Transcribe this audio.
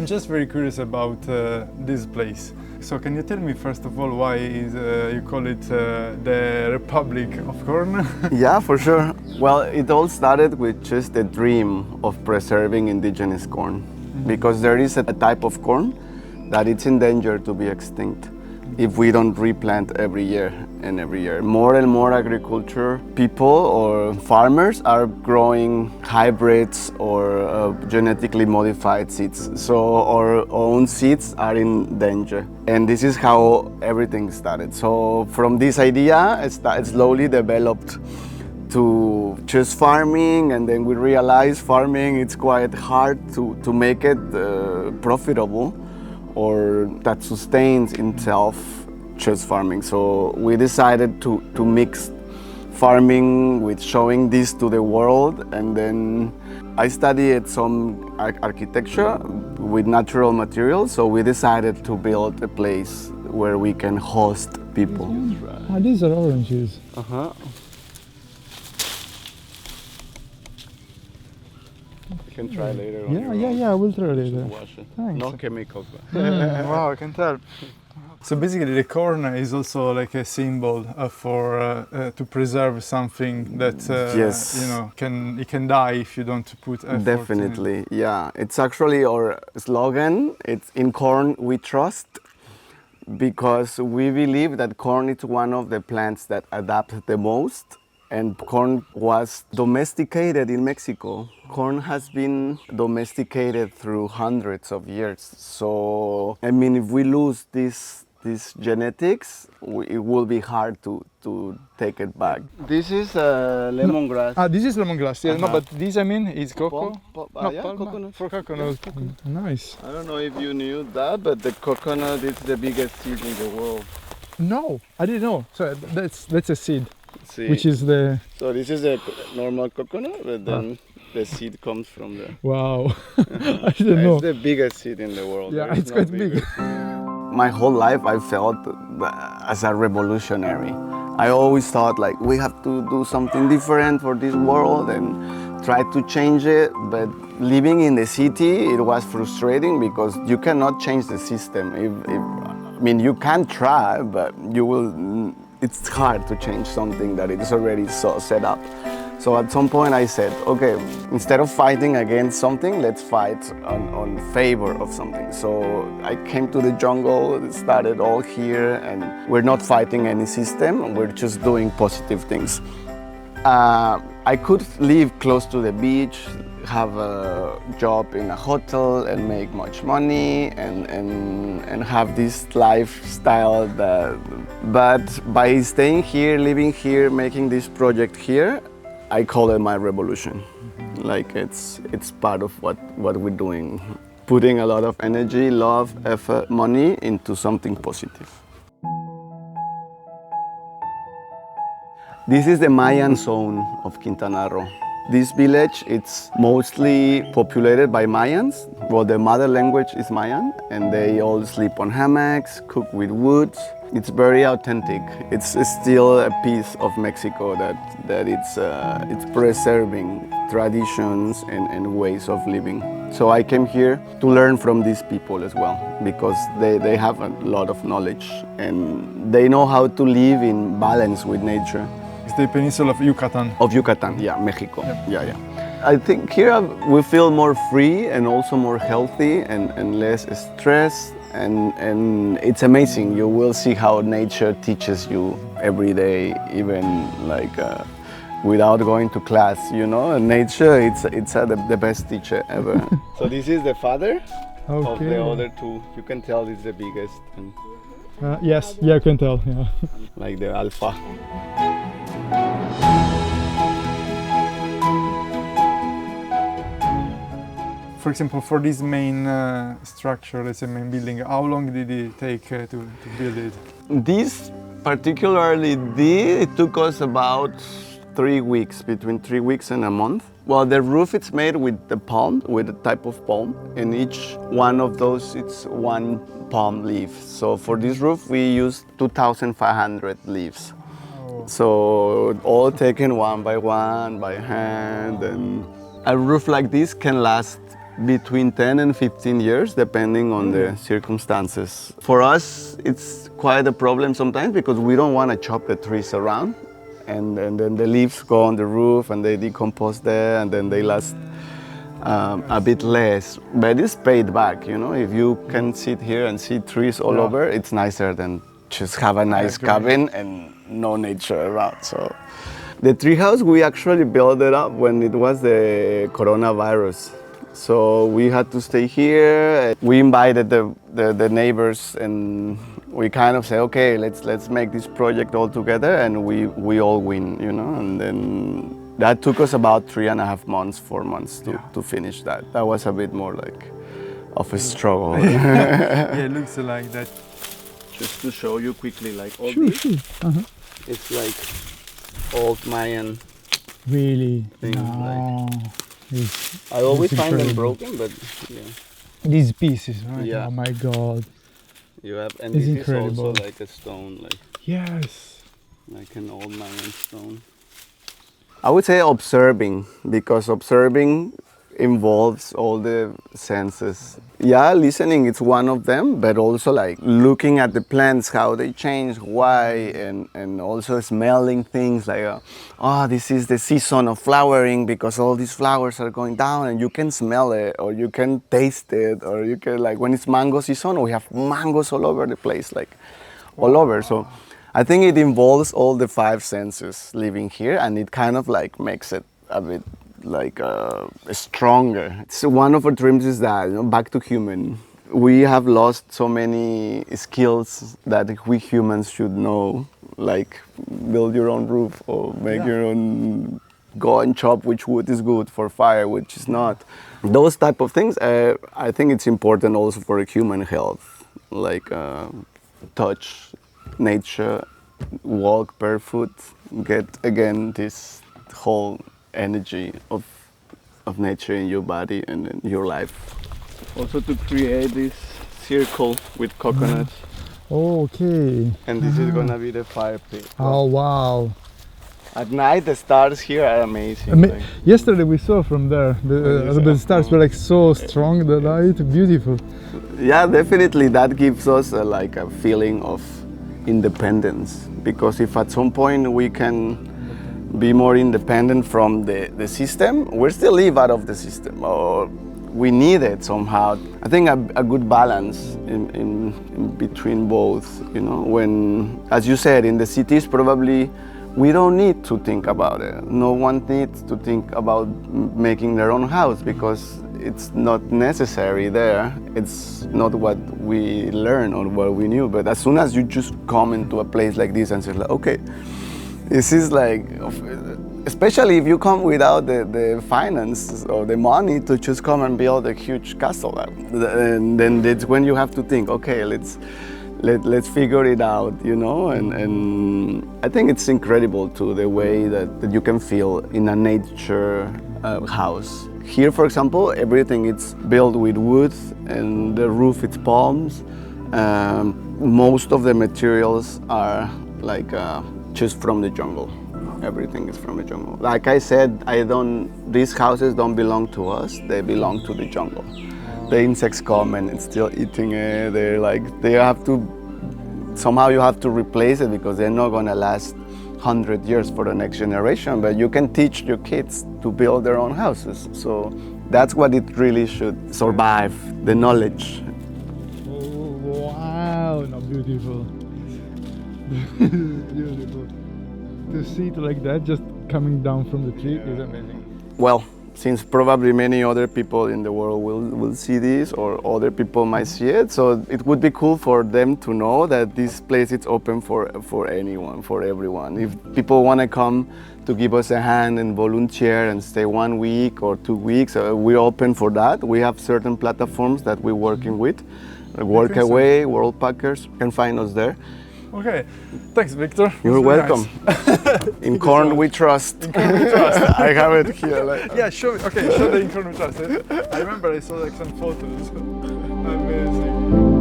I'm just very curious about this place. So can you tell me first of all why you call it the Republic of Corn? Yeah, for sure. Well, it all started with just the dream of preserving indigenous corn, because there is a type of corn that it's in danger to be extinct if we don't replant every year and every year. More and more agriculture people or farmers are growing hybrids or genetically modified seeds. So our own seeds are in danger. And this is how everything started. So from this idea, it slowly developed to just farming, and then we realized farming it's quite hard to make it profitable or that sustains itself just farming. So we decided to mix farming with showing this to the world, and then I studied some architecture with natural materials, so we decided to build a place where we can host people. Ah, these are oranges. Uh-huh. You can try later on. Yeah, I will try later. Wash it. Thanks. No chemicals. Wow, I can tell. So basically the corn is also like a symbol for to preserve something that Yes. you know it can die if you don't put effort in it. Definitely, yeah. It's actually our slogan. It's in corn we trust, because we believe that corn is one of the plants that adapt the most. And corn was domesticated in Mexico. Corn has been domesticated through hundreds of years. So, I mean, if we lose this genetics, it will be hard to take it back. This is lemongrass. Ah, this is lemongrass. Yeah, no, but this I mean is cocoa. Yeah, palm, coconut. for coconut. Nice. I don't know if you knew that, but the coconut is the biggest seed in the world. No, I didn't know. So that's a seed, See, which is the so this is a normal coconut, but then the seed comes from there. wow. I didn't know. It's the biggest seed in the world. Yeah, There is it's no quite bigger. big. My whole life I felt as a revolutionary. I always thought like we have to do something different for this world and try to change it. But living in the city, it was frustrating because you cannot change the system. I mean, you can try, but it's hard to change something that is already so set up. So at some point I said, okay, instead of fighting against something, let's fight on favor of something. So I came to the jungle, it started all here, and we're not fighting any system, we're just doing positive things. I could live close to the beach, have a job in a hotel and make much money and have this lifestyle but by staying here, living here, making this project here, I call it my revolution. Like it's part of what we're doing. Putting a lot of energy, love, effort, money into something positive. This is the Mayan zone of Quintana Roo. This village, it's mostly populated by Mayans. Well, the mother language is Mayan, and they all sleep on hammocks, cook with wood. It's very authentic. It's still a piece of Mexico that it's preserving traditions and ways of living. So I came here to learn from these people as well, because they have a lot of knowledge and they know how to live in balance with nature. It's the peninsula of Yucatan. Of Yucatan, yeah, Mexico. Yep. Yeah. I think here we feel more free and also more healthy and less stressed. And it's amazing. You will see how nature teaches you every day, even like without going to class, you know. And nature, it's the best teacher ever. So this is the father of the other two. You can tell it's the biggest. Yes, yeah, I can tell. Yeah. Like the alpha. For example, for this main structure, let's say main building, how long did it take to build it? This particularly, it took us about 3 weeks, between 3 weeks and a month. Well, the roof is made with the palm, with a type of palm, and each one of those, it's one palm leaf. So for this roof, we used 2,500 leaves. Oh. So all taken one by hand, and a roof like this can last between 10 and 15 years, depending on the circumstances. For us, it's quite a problem sometimes because we don't want to chop the trees around, and then the leaves go on the roof and they decompose there, and then they last a bit less. But it's paid back, you know. If you can sit here and see trees all over, it's nicer than just have a nice cabin and no nature around. So the treehouse, we actually built it up when it was the coronavirus. So we had to stay here. We invited the neighbors, and we kind of say, okay, let's make this project all together, and we all win, you know. And then that took us about 3.5 months, 4 months to finish that. That was a bit more like of a struggle. Yeah, it looks like that. Just to show you quickly, like all this, it's like old Mayan. Really? Things, No. I always It's find them incredible. broken, but yeah, These pieces, right? Yeah. Oh my God. you have, and It's this incredible. is also like a stone, Yes. like an old Mayan stone. I would say observing, because observing involves all the senses. Yeah, listening is one of them, but also like looking at the plants, how they change, why, and also smelling things like, this is the season of flowering because all these flowers are going down, and you can smell it, or you can taste it, or you can, like when it's mango season, we have mangoes all over the place, like all over. So I think it involves all the 5 senses living here, and it kind of like makes it a bit like stronger. So one of our dreams is that, you know, back to human. We have lost so many skills that we humans should know, like build your own roof, or make your own, go and chop which wood is good for fire, which is not. Those type of things, I think it's important also for human health, like touch nature, walk barefoot, get again this whole energy of nature in your body and in your life. Also to create this circle with coconuts, Okay. and this is gonna be the fire pit. Oh wow. At night the stars here are amazing. like- Yesterday we saw from there the stars were like so strong, the light, beautiful. Yeah, definitely that gives us like a feeling of independence, because if at some point we can be more independent from the system, we still live out of the system, or we need it somehow. I think a good balance in between both, you know. When, as you said, in the cities probably we don't need to think about it. No one needs to think about making their own house because it's not necessary there. It's not what we learn or what we knew. But as soon as you just come into a place like this and say, like, okay, this is like, especially if you come without the finance or the money to just come and build a huge castle, and then that's when you have to think, okay, let's figure it out, you know. And I think it's incredible too, the way that you can feel in a nature house. Here, for example, everything is built with wood, and the roof it's palms. Most of the materials are like just from the jungle. Everything is from the jungle. Like I said, these houses don't belong to us, they belong to the jungle. The insects come and it's still eating it. Somehow you have to replace it because they're not gonna last 100 years for the next generation, but you can teach your kids to build their own houses. So that's what it really should survive, the knowledge. Oh wow, no, beautiful. Beautiful. To see it like that, just coming down from the tree, is amazing. Well, since probably many other people in the world will see this, or other people might see it, so it would be cool for them to know that this place is open for anyone, for everyone. If people want to come to give us a hand and volunteer and stay 1 week or 2 weeks, we're open for that. We have certain platforms that we're working with. Workaway, World Packers, you can find us there. Okay, thanks, Victor. You're It's very welcome. nice. In corn we trust. In corn we trust. I have it here. Yeah, show the in corn we trust. I remember I saw like some photos. Amazing.